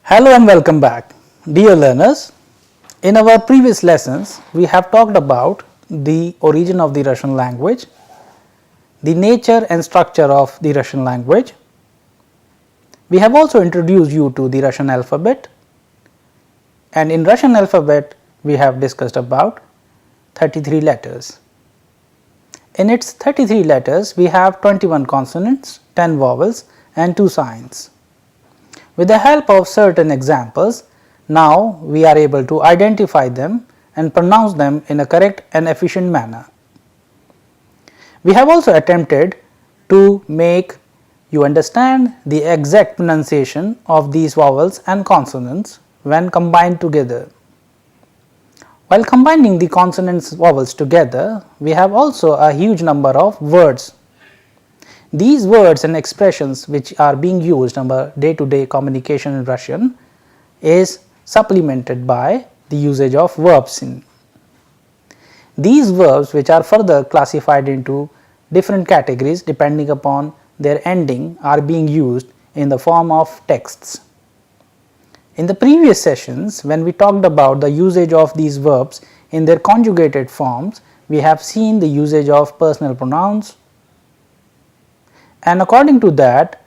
Hello and welcome back. Dear learners, in our previous lessons we have talked about the origin of the Russian language, the nature and structure of the Russian language. We have also introduced you to the Russian alphabet, and in Russian alphabet we have discussed about 33 letters. In its 33 letters we have 21 consonants, 10 vowels and 2 signs. With the help of certain examples, now we are able to identify them and pronounce them in a correct and efficient manner. We have also attempted to make you understand the exact pronunciation of these vowels and consonants when combined together. While combining the consonants vowels together, we have also a huge number of words. These words and expressions which are being used in our day-to-day communication in Russian is supplemented by the usage of verbs. These verbs, which are further classified into different categories depending upon their ending, are being used in the form of texts. In the previous sessions, when we talked about the usage of these verbs in their conjugated forms, we have seen the usage of personal pronouns, and according to that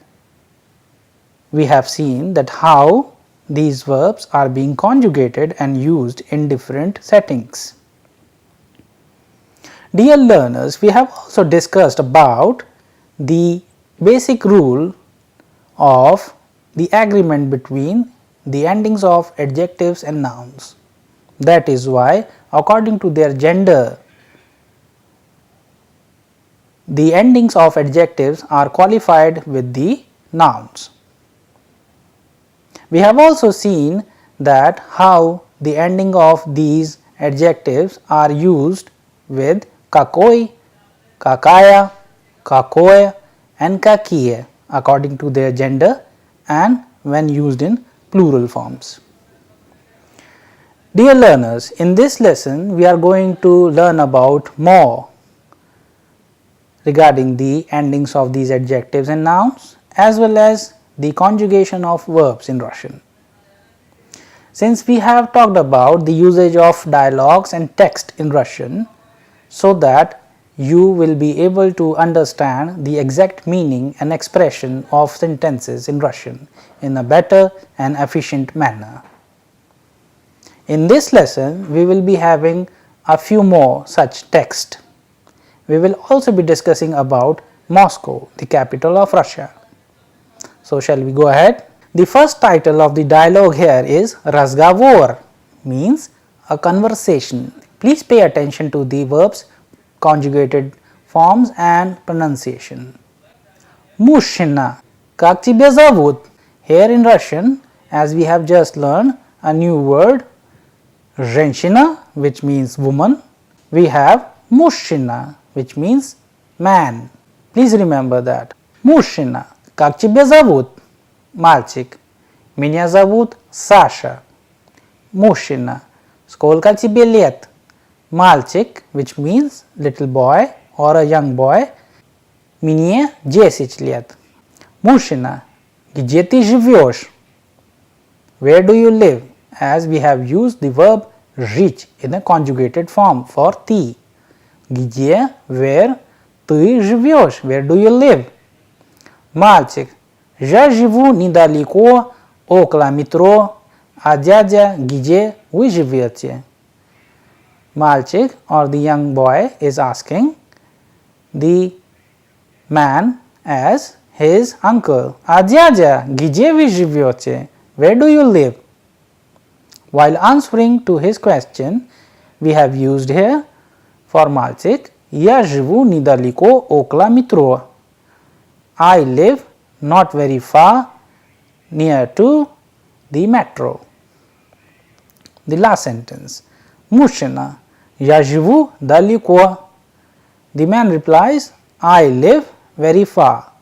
we have seen that how these verbs are being conjugated and used in different settings. Dear learners, we have also discussed about the basic rule of the agreement between the endings of adjectives and nouns. That is why according to their gender, the endings of adjectives are qualified with the nouns. We have also seen that how the ending of these adjectives are used with kakoi, kakaya, kakoe and kakie according to their gender and when used in plural forms. Dear learners, in this lesson we are going to learn about more regarding the endings of these adjectives and nouns as well as the conjugation of verbs in Russian. Since we have talked about the usage of dialogues and text in Russian, so that you will be able to understand the exact meaning and expression of sentences in Russian in a better and efficient manner. In this lesson, we will be having a few more such text. We will also be discussing about Moscow, the capital of Russia. So, shall we go ahead? The first title of the dialogue here is Razgovor, means a conversation. Please pay attention to the verbs, conjugated forms and pronunciation. Mushina, как тебя зовут? Here in Russian, as we have just learned a new word, женщина, which means woman, we have мужчина, which means man. Please remember that. Мужчина, как тебя зовут? Мальчик. Меня зовут Саша. Мужчина, сколько тебе лет? Мальчик, which means little boy or a young boy. Мне 10 лет. Мужчина, где ты живешь? Where do you live? As we have used the verb жить in a conjugated form for ты. Где, where, ты живешь, where do you live? Мальчик, я живу недалеко, около метро, а дядя, где вы живете? Мальчик or the young boy is asking the man as his uncle. А дядя, где вы живете? Where do you live? While answering to his question, we have used here for мальчик, я живу недалеко около метро. I live not very far near to the metro. The last sentence. Мужчина, я живу далеко. The man replies, I live very far.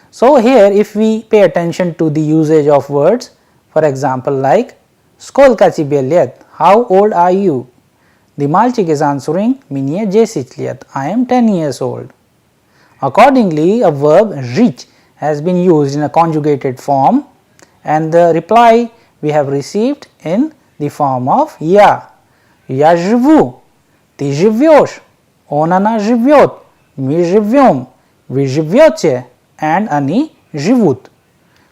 So here if we pay attention to the usage of words, for example like сколько тебе лет? How old are you? The мальчик is answering, мне 10 лет, I am 10 years old. Accordingly, a verb жить has been used in a conjugated form and the reply we have received in the form of я. Я живу, ты живешь, он она живет, мы живем, вы живете, and они живут.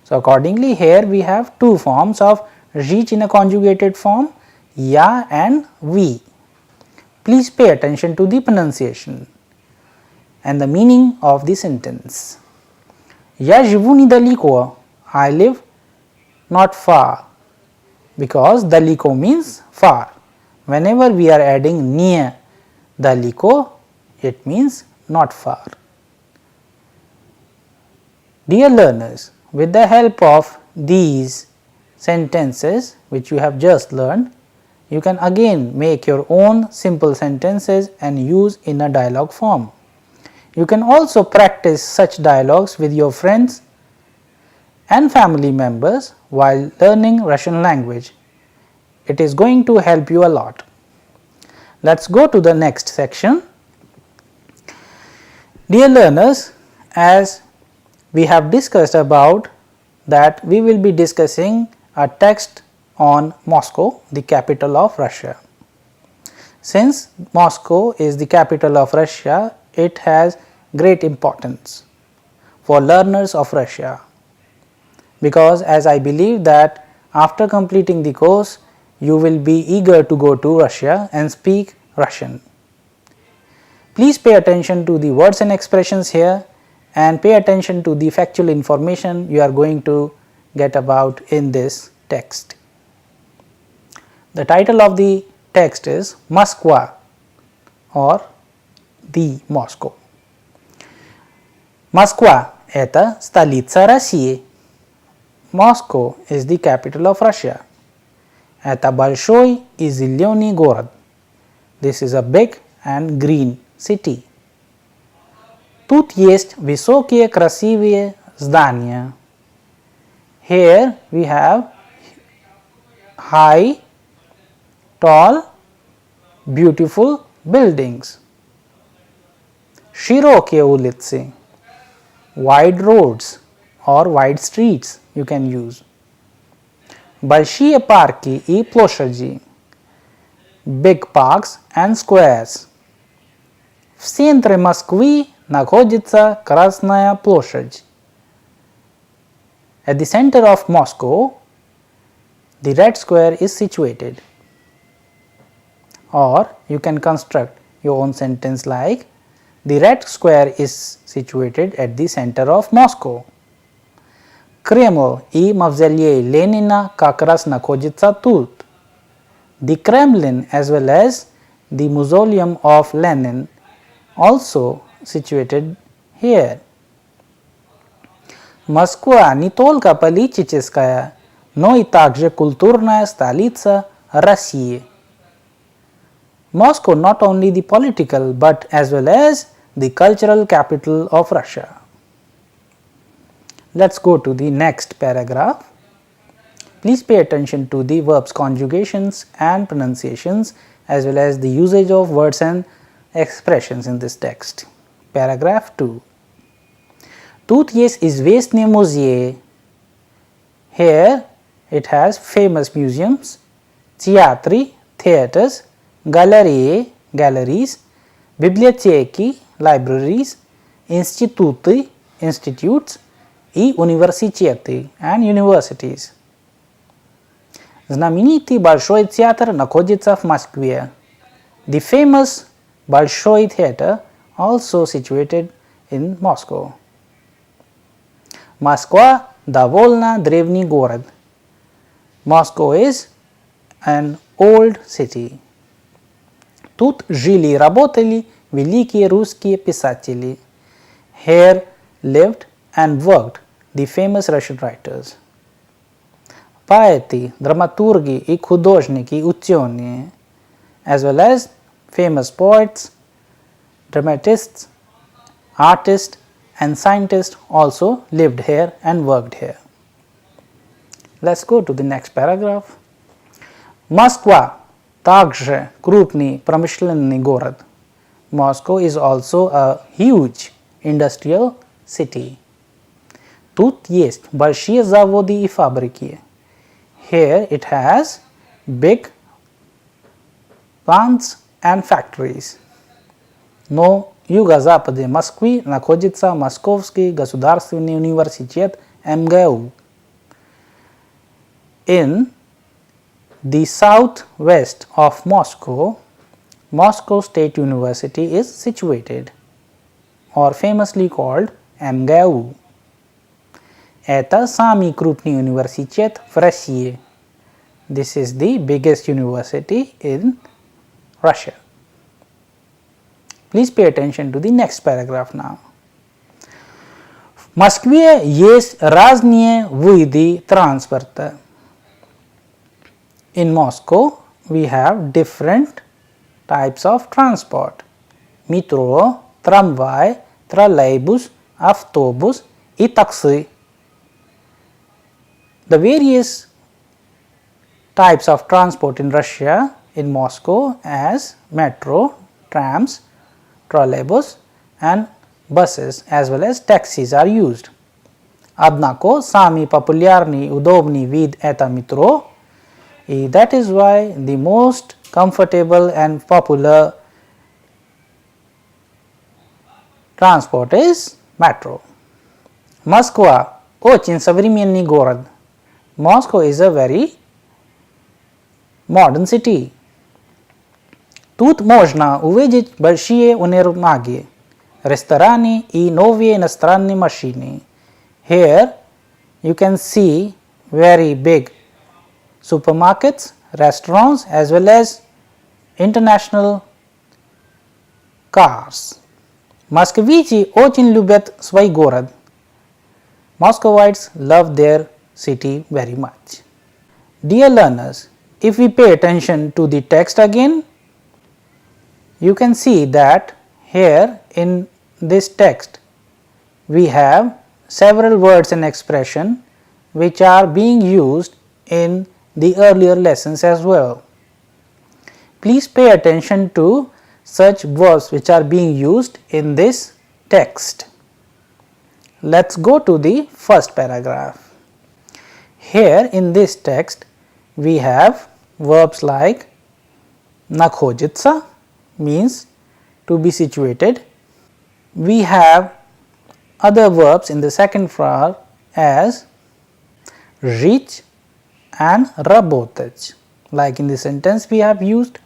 So accordingly here we have two forms of жить in a conjugated form, я and we. Please pay attention to the pronunciation and the meaning of the sentence. Я живу недалеко, I live not far, because далеко means far. Whenever we are adding near далеко, it means not far. Dear learners, with the help of these sentences which you have just learned, you can again make your own simple sentences and use in a dialogue form. You can also practice such dialogues with your friends and family members while learning Russian language. It is going to help you a lot. Let us go to the next section. Dear learners, as we have discussed about that we will be discussing a text on Moscow, the capital of Russia. Since Moscow is the capital of Russia, it has great importance for learners of Russia, because as I believe that after completing the course you will be eager to go to Russia and speak Russian. Please pay attention to the words and expressions here and pay attention to the factual information you are going to get about in this text. The title of the text is Moskva or the Moscow. Москва – это столица России. Moscow is the capital of Russia. Это большой и зеленый город. This is a big and green city. Тут есть высокие красивые здания. Here we have high, tall, beautiful buildings. Широкие улицы, wide roads or wide streets you can use. Большие парки и площади, big parks and squares. В центре Москвы находится Красная площадь. At the center of Moscow, the Red Square is situated. Or you can construct your own sentence like, the Red Square is situated at the center of Moscow. Кремль и мавзолей Ленина как раз находятся тут. The Kremlin as well as the mausoleum of Lenin also situated here. Москва не только политическая, но и также культурная столица России. Moscow not only the political but as well as the cultural capital of Russia. Let us go to the next paragraph. Please pay attention to the verbs conjugations and pronunciations as well as the usage of words and expressions in this text. Paragraph 2. Тут есть известные музеи. Here it has famous museums, театры, theatres, галереи, galleries, библиотеки, libraries, институты, institutes и университеты and universities. Знаменитый Большой театр находится в Москве. The famous Большой theater also situated in Moscow. Москва довольно древний город. Moscow is an old city. Тут жили и работали великие русские писатели. Here lived and worked the famous Russian writers. Поэты, драматурги и художники, ученые, as well as famous poets, dramatists, artists and scientists also lived here and worked here. Let us go to the next paragraph. Москва также крупный промышленный город. Moscow is also a huge industrial city. Тут есть большие заводы и фабрики. Here it has big plants and factories. Но юго-западе Москвы находится Московский государственный университет МГУ. In the southwest of Moscow, Moscow State University is situated, or famously called МГУ. Это самый крупный университет в России. This is the biggest university in Russia. Please pay attention to the next paragraph now. В Москве есть разные виды транспорта. In Moscow, we have different types of transport. Metro, tramway, trolleybus, автобус и такси. The various types of transport in Russia, in Moscow, as metro, trams, trolleybus and buses as well as taxis are used. Однако самый популярный удобный вид это метро, и that is why the most comfortable and popular transport is metro. Москва очень современный город. Moscow is a very modern city. Тут можно увидеть большие универмаги, рестораны и новые иностранные машины. Here you can see very big supermarkets, restaurants as well as international cars. Москвичи очень любят свой город. Moscovites love their city very much. Dear learners, if we pay attention to the text again, you can see that here in this text we have several words and expression which are being used in the earlier lessons as well. Please pay attention to such verbs which are being used in this text. Let's go to the first paragraph. Here in this text we have verbs like находится means to be situated. We have other verbs in the second phrase as жить and работать. Like in the sentence we have used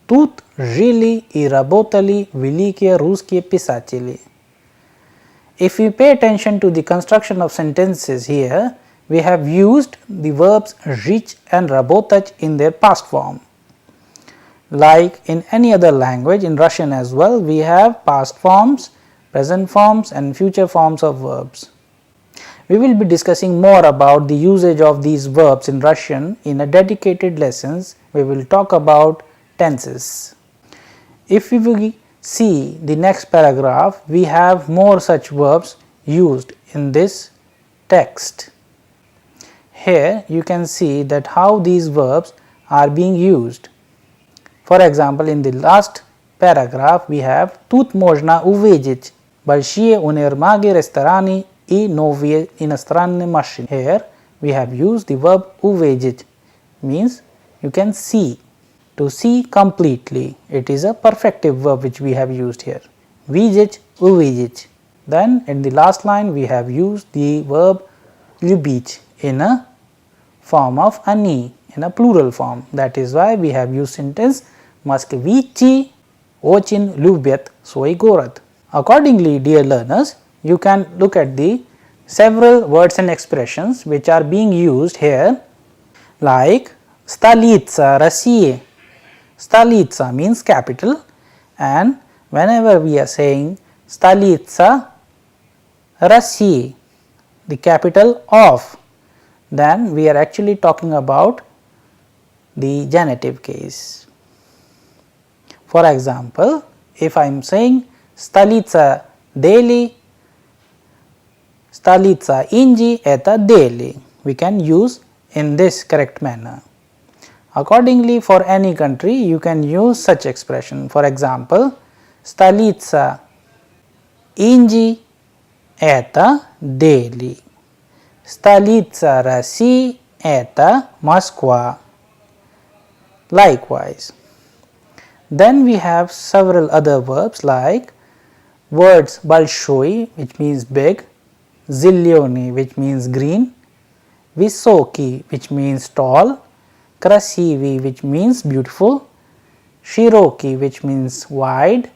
тут жили и работали великие русские писатели. If we pay attention to the construction of sentences here, we have used the verbs жить and работать in their past form. Like in any other language, in Russian as well, we have past forms, present forms and future forms of verbs. We will be discussing more about the usage of these verbs in Russian in a dedicated lessons. We will talk about tenses. If we will see the next paragraph, we have more such verbs used in this text. Here you can see that how these verbs are being used. For example, in the last paragraph we have тут можно увидеть большие универмаги, рестораны и новые иностранные машины. Here we have used the verb увидеть, means you can see. To see completely, it is a perfective verb which we have used here. Видеть, увидеть. Then in the last line we have used the verb любить in a form of они, in a plural form. That is why we have used sentence москвичи очень любят свой город. Accordingly, dear learners, you can look at the several words and expressions which are being used here, like столица России. Stolitsa means capital, and whenever we are saying Stolitsa России, the capital of, then we are actually talking about the genitive case. For example, if I am saying Stolitsa Delhi, Stolitsa Inji это Delhi, we can use in this correct manner. Accordingly, for any country you can use such expression. For example, Stolitsa Inji это Дели. Столица России – это Москва. Likewise. Then we have several other verbs like words большой, which means big, зеленый, which means green, высокий, which means tall, красивый, which means beautiful, широкий, which means wide,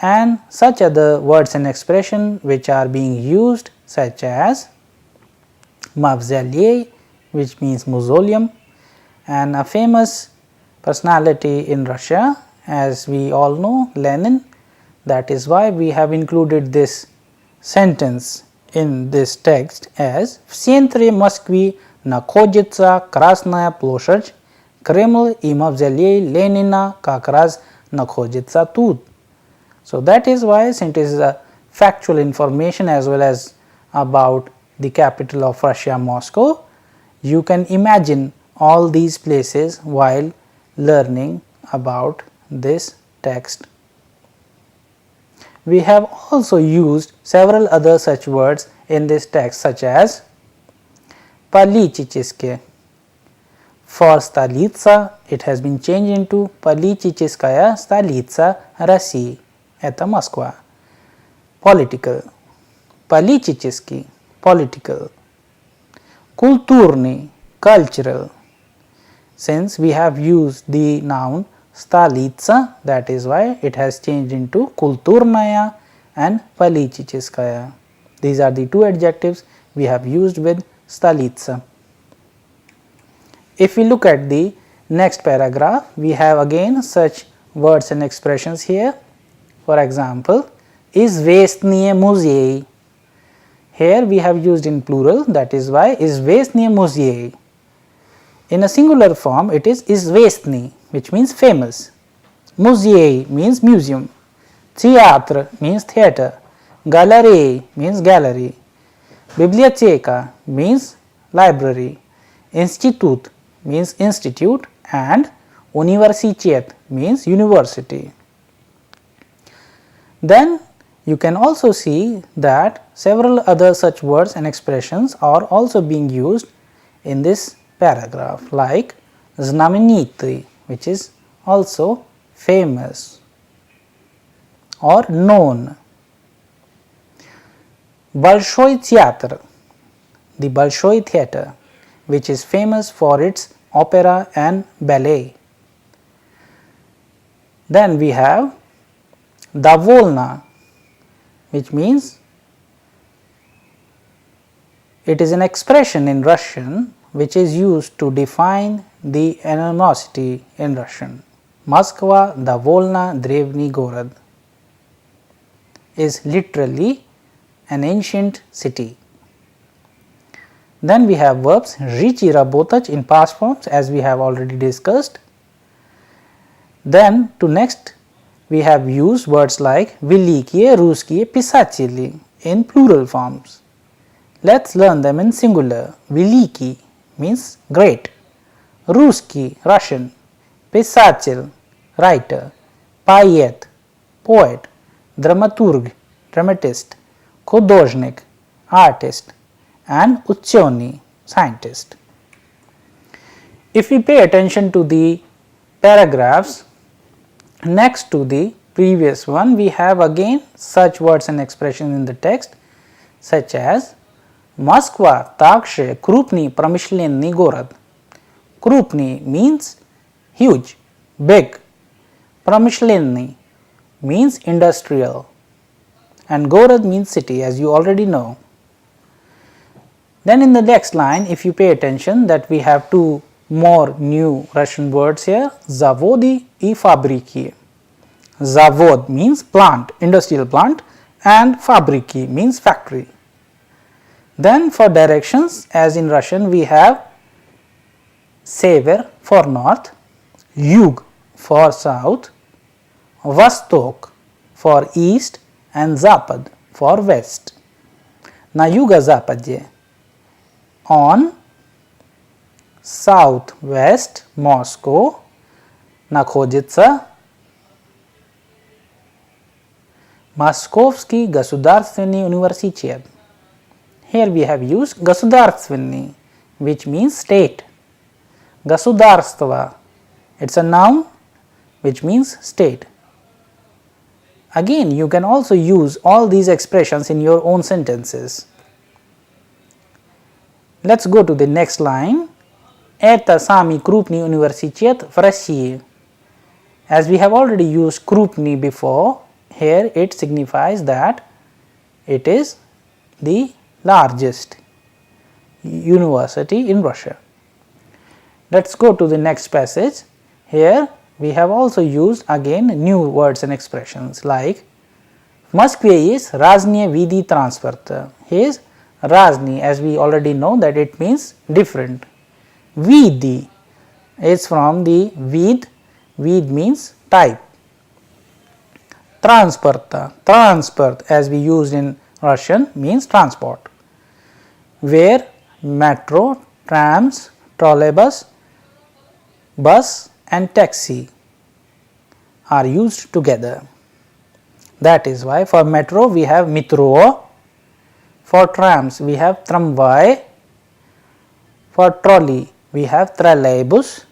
and such other words and expressions which are being used, such as mavzolei, which means mausoleum, and a famous personality in Russia, as we all know, Lenin. That is why we have included this sentence in this text as в центре Москвы находится Красная площадь, Кремль и мавзолей Ленина как раз находится тут. So that is why, since it is a factual information as well as about the capital of Russia, Moscow, you can imagine all these places while learning about this text. We have also used several other such words in this text, such as политические. For столица, it has been changed into политическая столица России. Это Москва. Political. Политический. Political. Культурный. Cultural. Since we have used the noun столица, that is why it has changed into культурная and политическая. These are the two adjectives we have used with столица. If we look at the next paragraph, we have again such words and expressions here. For example, известные музеи. Here we have used in plural, that is why известные музеи. In a singular form, it is известный, which means famous. Музей means museum. Theatre means theatre. Галерея means gallery. Библиотека means library. Institute means institute, and университет means university. Then you can also see that several other such words and expressions are also being used in this paragraph, like знаменитый, which is also famous or known. Большой театр, the Bolshoi theatre, which is famous for its opera and ballet. Then we have довольно, which means it is an expression in Russian which is used to define the animosity in Russian. Moskva довольно древний город is literally an ancient city. Then we have verbs жить и работать in past forms, as we have already discussed. Then to next we have used words like великие русские писатели in plural forms. Let's learn them in singular. Великий means great, русский Russian, писатель writer, поэт poet, драматург dramatist, художник artist, and ученый scientist. If we pay attention to the paragraphs next to the previous one, we have again such words and expressions in the text, such as Москва также крупный промышленный город. Крупный means huge, big. Промышленный means industrial, and город means city, as you already know. Then in the next line, if you pay attention, that we have two more new Russian words here, заводы и фабрики. Завод means plant, industrial plant, and фабрики means factory. Then for directions, as in Russian, we have sever for north, yug for south, vostok for east, and zapad for west. На юго-западе, on southwest Moscow, находится Moskovsky Государственный университет. Here we have used Государственный, which means state. Государство, it is a noun which means state. Again, you can also use all these expressions in your own sentences. Let us go to the next line. Это самый крупный университет в России. As we have already used крупный before, here it signifies that it is the largest university in Russia. Let us go to the next passage. Here we have also used again new words and expressions like в Москве есть разные виды транспорта. Here is разные, as we already know that it means different. Виды is from the vid means type. Transporta, transport as we used in Russian means transport, where metro, trams, trolleybus, bus and taxi are used together. That is why for metro we have metro, for trams we have tramvai, for trolley we have trolleybus,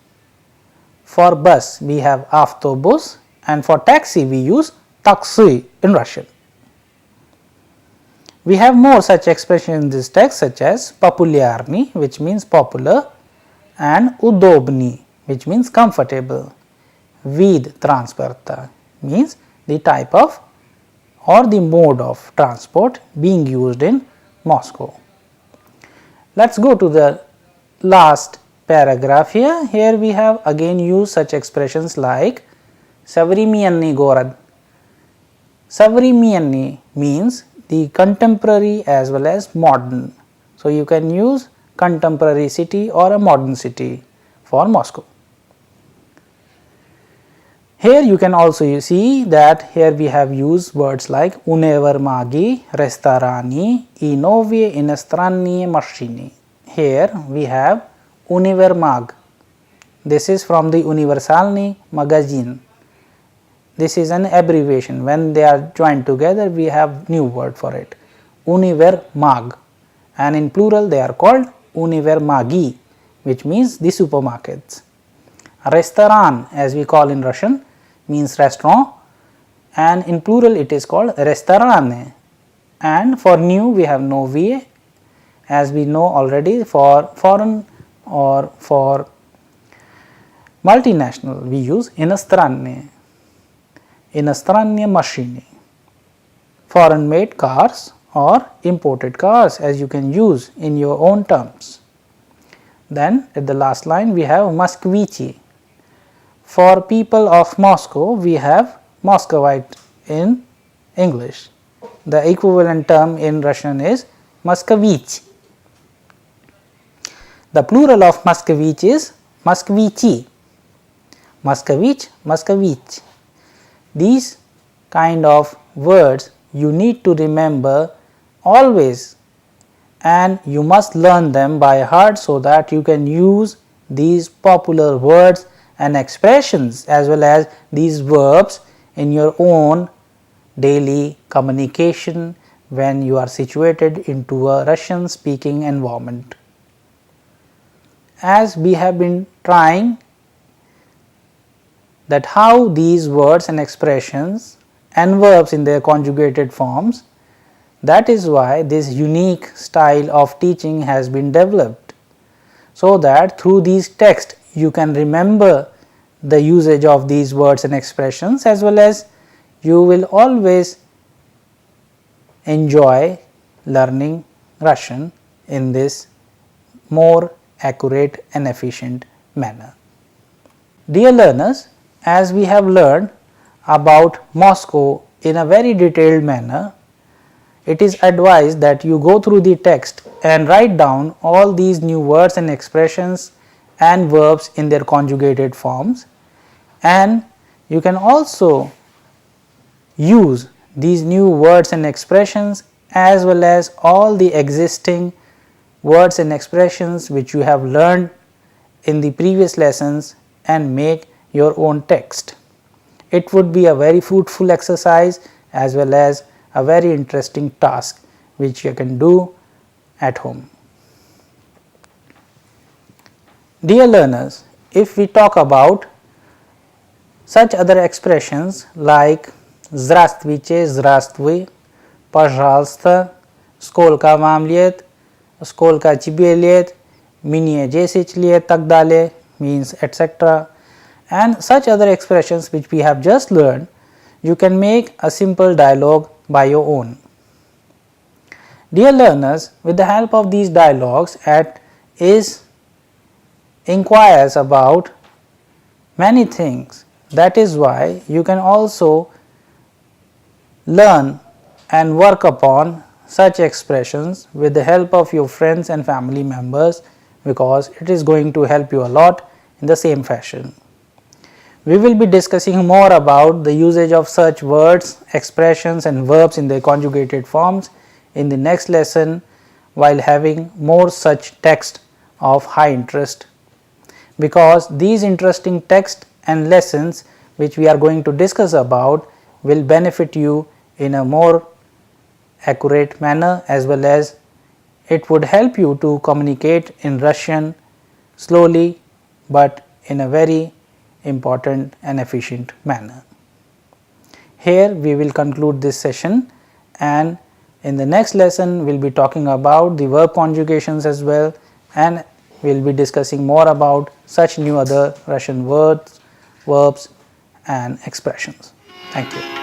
for bus we have avtobus, and for taxi we use taxi in Russian. We have more such expressions in this text such as popularny, which means popular, and udobny, which means comfortable. Vid transporta means the type of or the mode of transport being used in Moscow. Let us go to the last paragraph here. Here we have again used such expressions like Savremenny город. Savremenny means the contemporary as well as modern. So, you can use contemporary city or a modern city for Moscow. Here you can also see that here we have used words like univermagi, restorani, и новые иностранные машины. Here we have univermag. This is from the Universalny magazine. This is an abbreviation. When they are joined together, we have new word for it, univermag, and in plural they are called univermagi, which means the supermarkets. Restaurant, as we call in Russian, means restaurant, and in plural it is called restorane. And for new we have novie, as we know already. For foreign or for multinational we use иностранные, иностранные машины, foreign made cars or imported cars, as you can use in your own terms. Then at the last line we have Moskvичи. For people of Moscow we have Moscovite in English. The equivalent term in Russian is Moskvich. The plural of Moskvich is Moskvichi. Moskvich, Moskvich. These kind of words you need to remember always, and you must learn them by heart so that you can use these popular words and expressions as well as these verbs in your own daily communication when you are situated into a Russian speaking environment. As we have been trying that how these words and expressions and verbs in their conjugated forms, that is why this unique style of teaching has been developed, so that through these texts you can remember the usage of these words and expressions, as well as you will always enjoy learning Russian in this more accurate and efficient manner. Dear learners, as we have learned about Moscow in a very detailed manner, it is advised that you go through the text and write down all these new words and expressions and verbs in their conjugated forms, and you can also use these new words and expressions as well as all the existing words and expressions which you have learned in the previous lessons and make your own text. It would be a very fruitful exercise as well as a very interesting task which you can do at home. Dear learners, if we talk about such other expressions like здравствуйте, здравствуй, пожалуйста, сколько вам лет, сколько тебе лет, мне 10 лет, так далее, means etc. and such other expressions which we have just learned, you can make a simple dialogue by your own. Dear learners, with the help of these dialogues, is inquires about many things. That is why you can also learn and work upon such expressions with the help of your friends and family members, because it is going to help you a lot in the same fashion. We will be discussing more about the usage of such words, expressions and verbs in their conjugated forms in the next lesson, while having more such text of high interest, because these interesting text and lessons which we are going to discuss about will benefit you in a more accurate manner, as well as it would help you to communicate in Russian slowly but in a very important and efficient manner. Here we will conclude this session, and in the next lesson we will be talking about the verb conjugations as well, and we will be discussing more about such new other Russian words, verbs and expressions. Thank you.